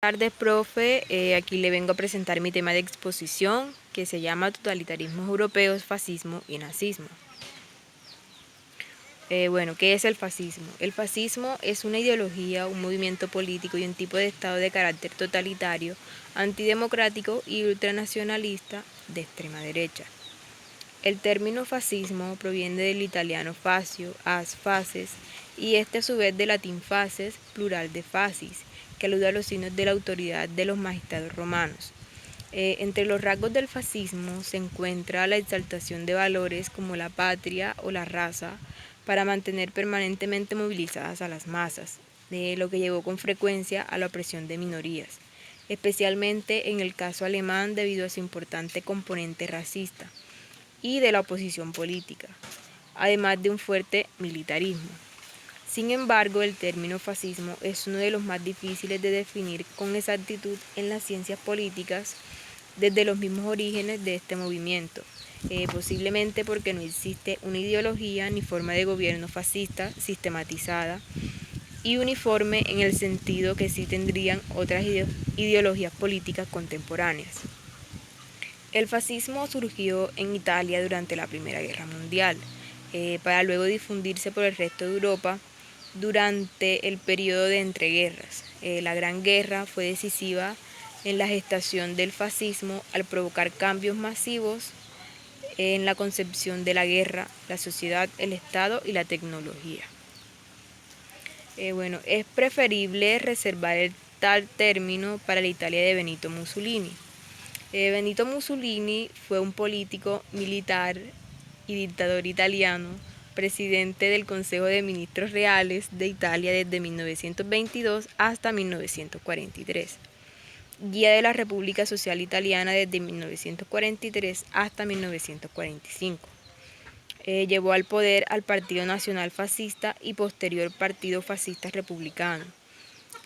Buenas tardes, profe. Aquí le vengo a presentar mi tema de exposición que se llama Totalitarismos Europeos, Fascismo y Nazismo. ¿Qué es el fascismo? El fascismo es una ideología, un movimiento político y un tipo de estado de carácter totalitario, antidemocrático y ultranacionalista de extrema derecha. El término fascismo proviene del italiano fascio, as, faces, y este a su vez del latín faces, plural de fascis, que alude a los signos de la autoridad de los magistrados romanos. Entre los rasgos del fascismo se encuentra la exaltación de valores como la patria o la raza para mantener permanentemente movilizadas a las masas, lo que llevó con frecuencia a la opresión de minorías, especialmente en el caso alemán debido a su importante componente racista y de la oposición política, además de un fuerte militarismo. Sin embargo, el término fascismo es uno de los más difíciles de definir con exactitud en las ciencias políticas desde los mismos orígenes de este movimiento, posiblemente porque no existe una ideología ni forma de gobierno fascista sistematizada y uniforme en el sentido que sí tendrían otras ideologías políticas contemporáneas. El fascismo surgió en Italia durante la Primera Guerra Mundial, para luego difundirse por el resto de Europa durante el periodo de entreguerras. La Gran Guerra fue decisiva en la gestación del fascismo al provocar cambios masivos en la concepción de la guerra, la sociedad, el Estado y la tecnología. Es preferible reservar el tal término para la Italia de Benito Mussolini. Benito Mussolini fue un político, militar y dictador italiano, presidente del Consejo de Ministros Reales de Italia desde 1922 hasta 1943, guía de la República Social Italiana desde 1943 hasta 1945. Llevó al poder al Partido Nacional Fascista y posterior Partido Fascista Republicano,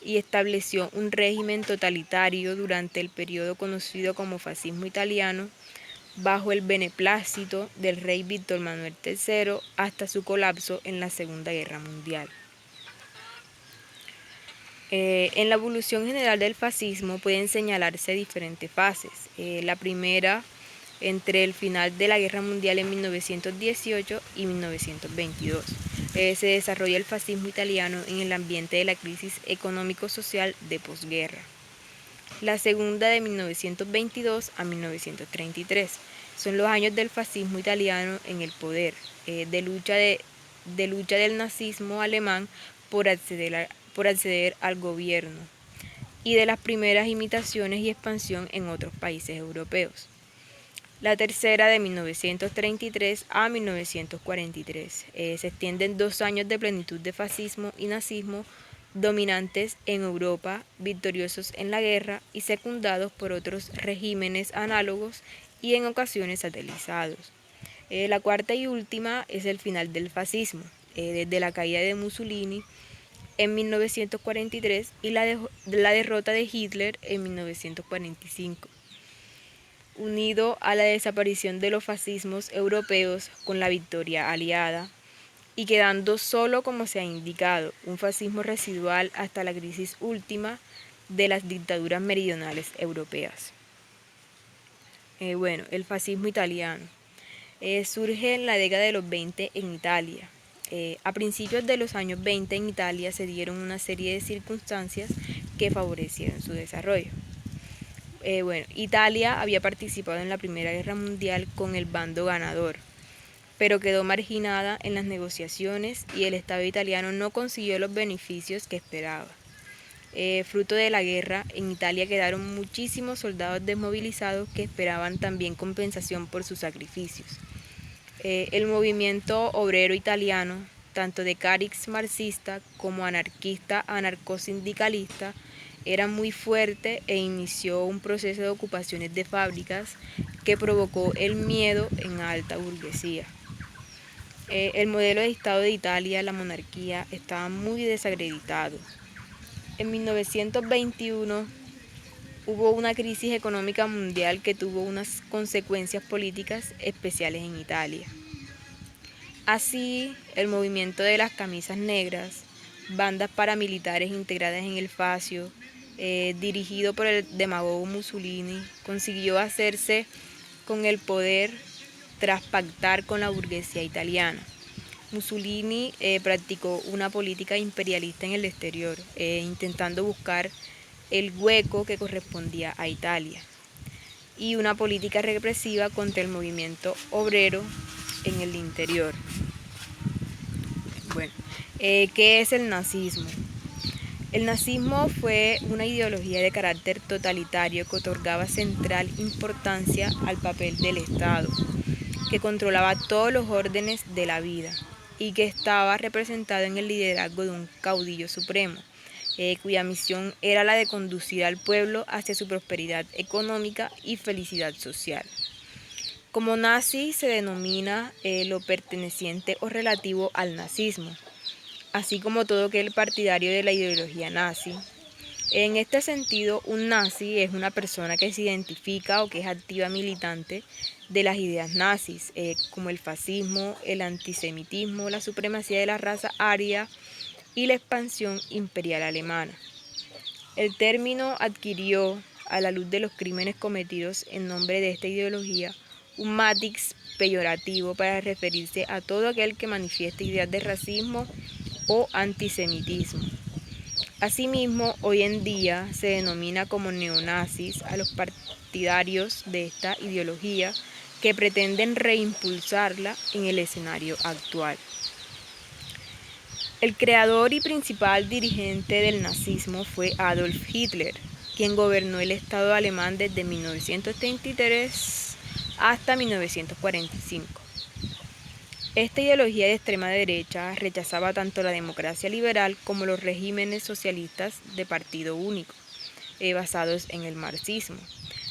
y estableció un régimen totalitario durante el periodo conocido como fascismo italiano, bajo el beneplácito del rey Víctor Manuel III hasta su colapso en la Segunda Guerra Mundial. En la evolución general del fascismo pueden señalarse diferentes fases. La primera, entre el final de la Guerra Mundial en 1918 y 1922. Se desarrolla el fascismo italiano en el ambiente de la crisis económico-social de posguerra. La segunda, de 1922 a 1933. Son los años del fascismo italiano en el poder, de lucha del nazismo alemán por acceder al gobierno y de las primeras imitaciones y expansión en otros países europeos. La tercera, de 1933 a 1943. Se extienden 2 años de plenitud de fascismo y nazismo dominantes en Europa, victoriosos en la guerra y secundados por otros regímenes análogos y en ocasiones satelizados. La cuarta y última es el final del fascismo, desde la caída de Mussolini en 1943 y la derrota de Hitler en 1945. Unido a la desaparición de los fascismos europeos con la victoria aliada, y quedando solo, como se ha indicado, un fascismo residual hasta la crisis última de las dictaduras meridionales europeas. El fascismo italiano surge en la década de los 20 en Italia. A principios de los años 20 en Italia se dieron una serie de circunstancias que favorecieron su desarrollo. Italia había participado en la Primera Guerra Mundial con el bando ganador, pero quedó marginada en las negociaciones y el Estado italiano no consiguió los beneficios que esperaba. Fruto de la guerra, en Italia quedaron muchísimos soldados desmovilizados que esperaban también compensación por sus sacrificios. El movimiento obrero italiano, tanto de cariz marxista como anarquista anarcosindicalista, era muy fuerte e inició un proceso de ocupaciones de fábricas que provocó el miedo en la alta burguesía. El modelo de Estado de Italia, la monarquía, estaba muy desacreditado. En 1921 hubo una crisis económica mundial que tuvo unas consecuencias políticas especiales en Italia. Así, el movimiento de las camisas negras, bandas paramilitares integradas en el fascio dirigido por el demagogo Mussolini, consiguió hacerse con el poder tras pactar con la burguesía italiana. Mussolini practicó una política imperialista en el exterior, intentando buscar el hueco que correspondía a Italia, y una política represiva contra el movimiento obrero en el interior. Bueno, ¿qué es el nazismo? El nazismo fue una ideología de carácter totalitario que otorgaba central importancia al papel del Estado, que controlaba todos los órdenes de la vida y que estaba representado en el liderazgo de un caudillo supremo, cuya misión era la de conducir al pueblo hacia su prosperidad económica y felicidad social. Como nazi se denomina lo perteneciente o relativo al nazismo, así como todo aquel partidario de la ideología nazi. En este sentido, un nazi es una persona que se identifica o que es activa militante de las ideas nazis, como el fascismo, el antisemitismo, la supremacía de la raza aria y la expansión imperial alemana. El término adquirió, a la luz de los crímenes cometidos en nombre de esta ideología, un matiz peyorativo para referirse a todo aquel que manifieste ideas de racismo o antisemitismo. Asimismo, hoy en día se denomina como neonazis a los partidarios de esta ideología que pretenden reimpulsarla en el escenario actual. El creador y principal dirigente del nazismo fue Adolf Hitler, quien gobernó el Estado alemán desde 1933 hasta 1945. Esta ideología de extrema derecha rechazaba tanto la democracia liberal como los regímenes socialistas de partido único, basados en el marxismo.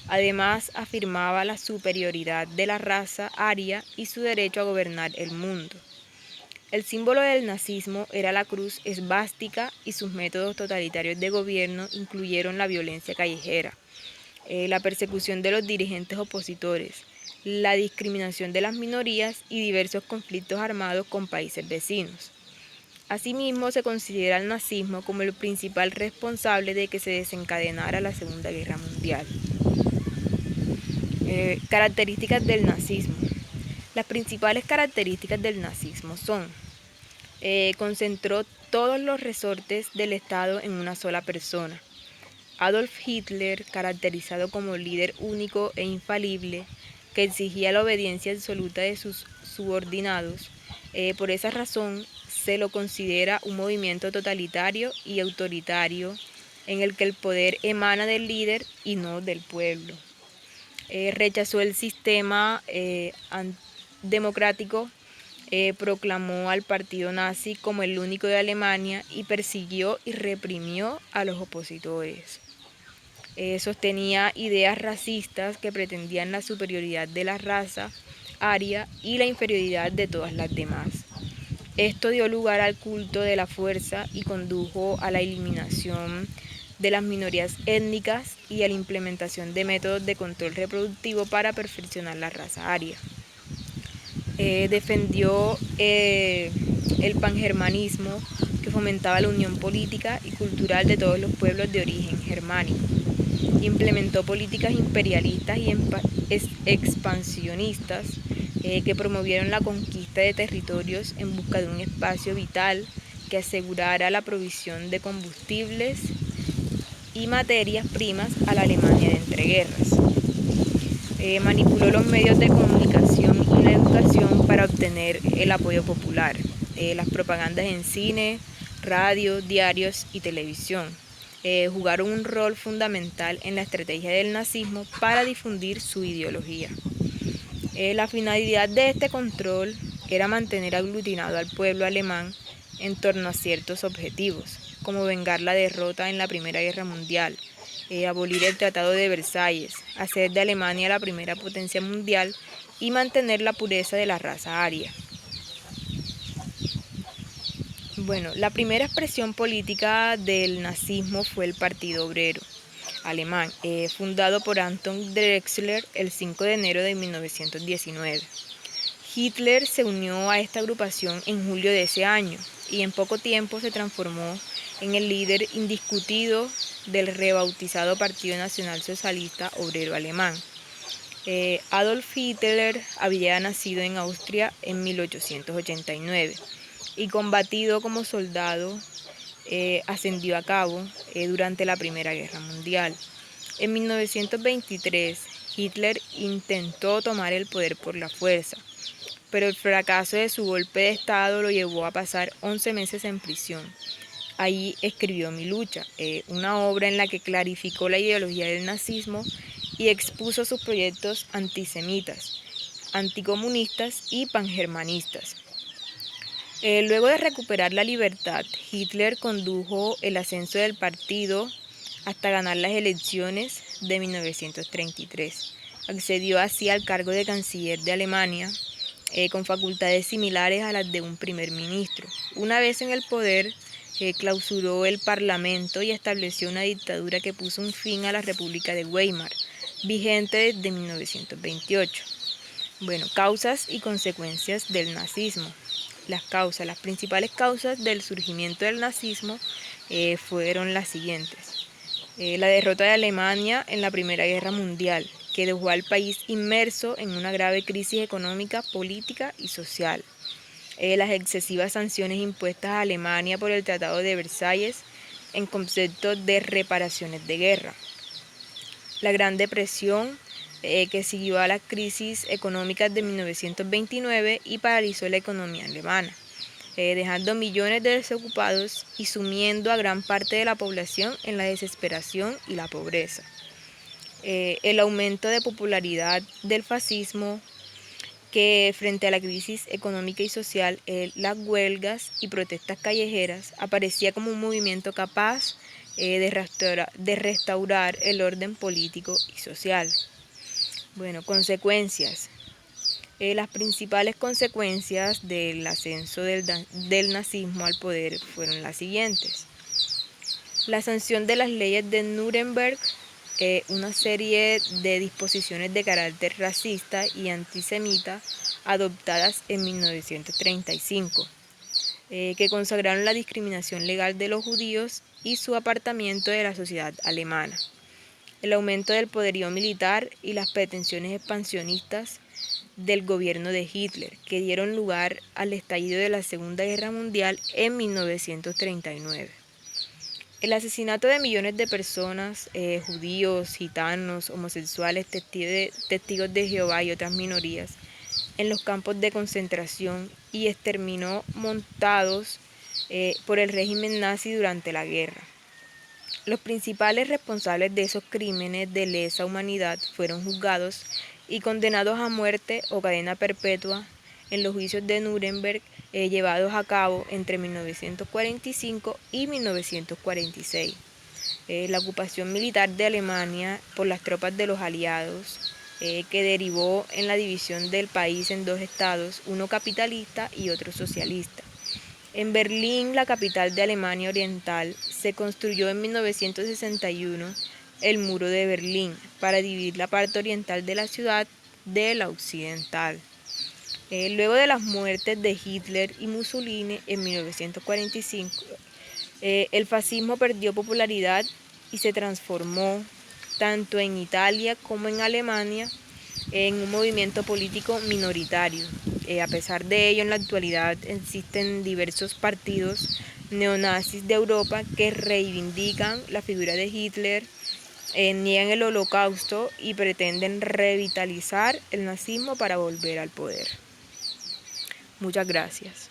Además, afirmaba la superioridad de la raza aria y su derecho a gobernar el mundo. El símbolo del nazismo era la cruz esvástica y sus métodos totalitarios de gobierno incluyeron la violencia callejera, la persecución de los dirigentes opositores, la discriminación de las minorías y diversos conflictos armados con países vecinos. Asimismo, se considera al nazismo como el principal responsable de que se desencadenara la Segunda Guerra Mundial. Características del nazismo. Las principales características del nazismo son: concentró todos los resortes del Estado en una sola persona. Adolf Hitler, caracterizado como líder único e infalible, que exigía la obediencia absoluta de sus subordinados, por esa razón se lo considera un movimiento totalitario y autoritario en el que el poder emana del líder y no del pueblo. Rechazó el sistema democrático, proclamó al partido nazi como el único de Alemania y persiguió y reprimió a los opositores. Sostenía ideas racistas que pretendían la superioridad de la raza aria y la inferioridad de todas las demás. Esto dio lugar al culto de la fuerza y condujo a la eliminación de las minorías étnicas y a la implementación de métodos de control reproductivo para perfeccionar la raza aria. Defendió el pangermanismo, que fomentaba la unión política y cultural de todos los pueblos de origen germánico. Implementó políticas imperialistas y expansionistas que promovieron la conquista de territorios en busca de un espacio vital que asegurara la provisión de combustibles y materias primas a la Alemania de entreguerras. Manipuló los medios de comunicación y la educación para obtener el apoyo popular, las propagandas en cine, radio, diarios y televisión. Jugaron un rol fundamental en la estrategia del nazismo para difundir su ideología. La finalidad de este control era mantener aglutinado al pueblo alemán en torno a ciertos objetivos, como vengar la derrota en la Primera Guerra Mundial, abolir el Tratado de Versalles, hacer de Alemania la primera potencia mundial y mantener la pureza de la raza aria. Bueno, la primera expresión política del nazismo fue el Partido Obrero Alemán, fundado por Anton Drexler el 5 de enero de 1919. Hitler se unió a esta agrupación en julio de ese año y en poco tiempo se transformó en el líder indiscutido del rebautizado Partido Nacional Socialista Obrero Alemán. Adolf Hitler había nacido en Austria en 1889 y combatido como soldado ascendió a cabo durante la Primera Guerra Mundial. En 1923, Hitler intentó tomar el poder por la fuerza, pero el fracaso de su golpe de Estado lo llevó a pasar 11 meses en prisión. Ahí escribió Mi lucha, una obra en la que clarificó la ideología del nazismo y expuso sus proyectos antisemitas, anticomunistas y pangermanistas. Luego de recuperar la libertad, Hitler condujo el ascenso del partido hasta ganar las elecciones de 1933. Accedió así al cargo de canciller de Alemania, con facultades similares a las de un primer ministro. Una vez en el poder, clausuró el parlamento y estableció una dictadura que puso un fin a la República de Weimar, vigente desde 1928. Bueno, causas y consecuencias del nazismo. Las principales causas del surgimiento del nazismo fueron las siguientes. La derrota de Alemania en la Primera Guerra Mundial, que dejó al país inmerso en una grave crisis económica, política y social. Las excesivas sanciones impuestas a Alemania por el Tratado de Versalles en concepto de reparaciones de guerra. La Gran Depresión, que siguió a las crisis económicas de 1929 y paralizó la economía alemana, dejando millones de desocupados y sumiendo a gran parte de la población en la desesperación y la pobreza. El aumento de popularidad del fascismo, que frente a la crisis económica y social, las huelgas y protestas callejeras aparecía como un movimiento capaz de restaurar el orden político y social. Bueno, consecuencias. Las principales consecuencias del ascenso del nazismo al poder fueron las siguientes. La sanción de las leyes de Nuremberg, una serie de disposiciones de carácter racista y antisemita adoptadas en 1935, que consagraron la discriminación legal de los judíos y su apartamiento de la sociedad alemana. El aumento del poderío militar y las pretensiones expansionistas del gobierno de Hitler, que dieron lugar al estallido de la Segunda Guerra Mundial en 1939. El asesinato de millones de personas, judíos, gitanos, homosexuales, testigos de Jehová y otras minorías, en los campos de concentración y exterminio montados por el régimen nazi durante la guerra. Los principales responsables de esos crímenes de lesa humanidad fueron juzgados y condenados a muerte o cadena perpetua en los juicios de Nuremberg llevados a cabo entre 1945 y 1946. La ocupación militar de Alemania por las tropas de los aliados, que derivó en la división del país en dos estados, uno capitalista y otro socialista. En Berlín, la capital de Alemania Oriental, se construyó en 1961 el Muro de Berlín para dividir la parte oriental de la ciudad de la occidental. Luego de las muertes de Hitler y Mussolini en 1945, el fascismo perdió popularidad y se transformó, tanto en Italia como en Alemania, en un movimiento político minoritario. A pesar de ello, en la actualidad existen diversos partidos neonazis de Europa que reivindican la figura de Hitler, niegan el Holocausto y pretenden revitalizar el nazismo para volver al poder. Muchas gracias.